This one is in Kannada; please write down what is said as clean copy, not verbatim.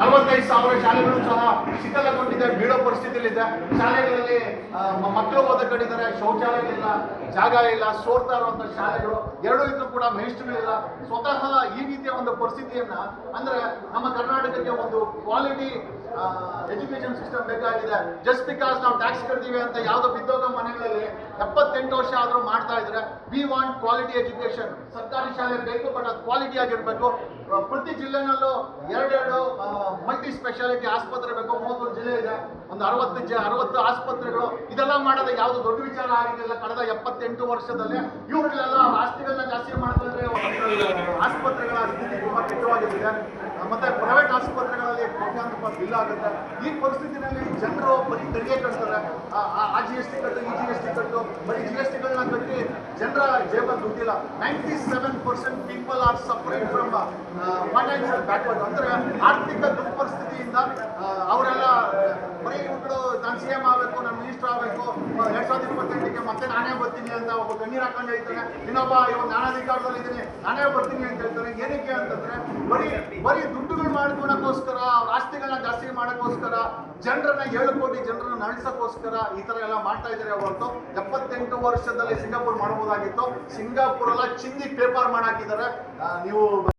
45,000 ಶಾಲೆಗಳು ಸಹ ಶಿಥಿಲಗೊಂಡಿದೆ, ಬೀಳೋ ಪರಿಸ್ಥಿತಿಯಲ್ಲಿದೆ. ಶಾಲೆಗಳಲ್ಲಿ ಮಕ್ಕಳು ಓದಕೊಂಡಿದ್ದಾರೆ, ಶೌಚಾಲಯಗಳಿಲ್ಲ, ಜಾಗ ಇಲ್ಲ, ಸೋರ್ತಾ ಇರುವಂತಹ ಶಾಲೆಗಳು ಎರಡೂ ಇದ್ರೂ ಕೂಡ ಮೇಷ್ಟ್ರುಗಳಿಲ್ಲ. ಸ್ವತಃ ಈ ರೀತಿಯ ಒಂದು ಪರಿಸ್ಥಿತಿಯನ್ನ ಅಂದ್ರೆ ನಮ್ಮ ಕರ್ನಾಟಕಕ್ಕೆ ಒಂದು ಕ್ವಾಲಿಟಿ ಎಜುಕೇಶನ್ ಸಿಸ್ಟಮ್ ಬೇಕಾಗಿದೆ. ಜಸ್ಟ್ ಬಿಕಾಸ್ ನಾವು ಟ್ಯಾಕ್ಸ್ ಕಟ್ತೀವಿ ಅಂತ ಯಾವುದೋ ಬಿದ್ದೋಗ ಮನೆಗಳಲ್ಲಿ 78 ವರ್ಷ ಆದರೂ ಮಾಡ್ತಾ ಇದ್ರೆ, ವಿ ವಾಂಟ್ ಕ್ವಾಲಿಟಿ ಎಜುಕೇಶನ್. ಸರ್ಕಾರಿ ಶಾಲೆ ಬೇಕು, ಬಟ್ ಅದು ಕ್ವಾಲಿಟಿ ಆಗಿರ್ಬೇಕು. ಪ್ರತಿ ಜಿಲ್ಲೆನಲ್ಲೂ ಎರಡೆರಡು ಮಲ್ಟಿ ಸ್ಪೆಷಾಲಿಟಿ ಆಸ್ಪತ್ರೆ ಬೇಕು. 31 ಜಿಲ್ಲೆ ಇದೆ, ಒಂದು 60 ಆಸ್ಪತ್ರೆಗಳು. ಇದೆಲ್ಲ ಮಾಡೋದು ಯಾವುದು ದೊಡ್ಡ ವಿಚಾರ ಆಗಿರಲಿಲ್ಲ ಕಳೆದ 78 ವರ್ಷದಲ್ಲಿ. ಇವ್ರಿಗೆಲ್ಲ ಆಸ್ತಿಗಳನ್ನ ಜಾಸ್ತಿ ಮಾಡ್ಕೊಂಡ್ರೆ ಆಸ್ಪತ್ರೆಗಳ ಸ್ಥಿತಿ ತುಂಬಾ ಕೆಟ್ಟವಾಗಿರುತ್ತೆ. ಮತ್ತೆ ಪ್ರೈವೇಟ್ ಆಸ್ಪತ್ರೆಗಳಲ್ಲಿ ಕೋಟ್ಯಾಂತರ ರೂಪಾಯಿ ಬಿಲ್ ಆಗುತ್ತೆ. ಈ ಪರಿಸ್ಥಿತಿನಲ್ಲಿ ಜನರು ಬರೀ ತೆರಿಗೆ ಕಟ್ತಾರೆ. ಆ GST ಕಟ್ಟು, ಈ GST ಕಟ್ಟು, ಬರೀ GSTಗಳನ್ನ ಕಟ್ಟಿ ಜನರ ಜೇಬಲ್ಲಿ ದುಡ್ಡಿಲ್ಲ. 97% people are suffering from financial backward. ಅಂದ್ರೆ ಆರ್ಥಿಕ ದುರ್ಪರಿಸ್ಥಿತಿಯಿಂದ ಅವರೆಲ್ಲ ಬರೀ ಇವ್ರು ನಾನು CM ಆಗಬೇಕು, ನಾನು ಮಿನಿಸ್ಟರ್ ಆಗಬೇಕು, 2028ಕ್ಕೆ ಮತ್ತೆ ನಾನೇ ಬರ್ತೀನಿ ಅಂತ ಒಬ್ಬ ಕಣ್ಣೀರು ಹಾಕೊಂಡು ಹೇಳ್ತಾನೆ. ಇನ್ನೊಬ್ಬ ಇವಾಗ ನಾನು ಅಧಿಕಾರದಲ್ಲಿ ಇದ್ದೀನಿ, ನಾನೇ ಬರ್ತೀನಿ ಅಂತ ಹೇಳ್ತಾನೆ. ಏನಕ್ಕೆ ಅಂತಂದ್ರೆ ಬರೀ ದುಡ್ಡುಗಳು ಮಾಡ್ಕೊಳಕ್ಕೋಸ್ಕರ, ಅವ್ರ ಆಸ್ತಿಗಳನ್ನ ಜಾಸ್ತಿ ಮಾಡೋಕ್ಕೋಸ್ಕರ, ಜನರನ್ನ 7 ಕೋಟಿ ಜನರನ್ನ ನಡೆಸೋಕ್ಕೋಸ್ಕರ ಈ ತರ ಎಲ್ಲ ಮಾಡ್ತಾ ಇದ್ದಾರೆ ಹೊರತು 78 ವರ್ಷದಲ್ಲಿ ಸಿಂಗಾಪುರ್ ಮಾಡಬಹುದಾಗಿತ್ತು. ಸಿಂಗಾಪುರ್ ಎಲ್ಲ ಚಿಂದಿ ಪೇಪರ್ ಮಾಡಾಕಿದ್ದಾರೆ. ನೀವು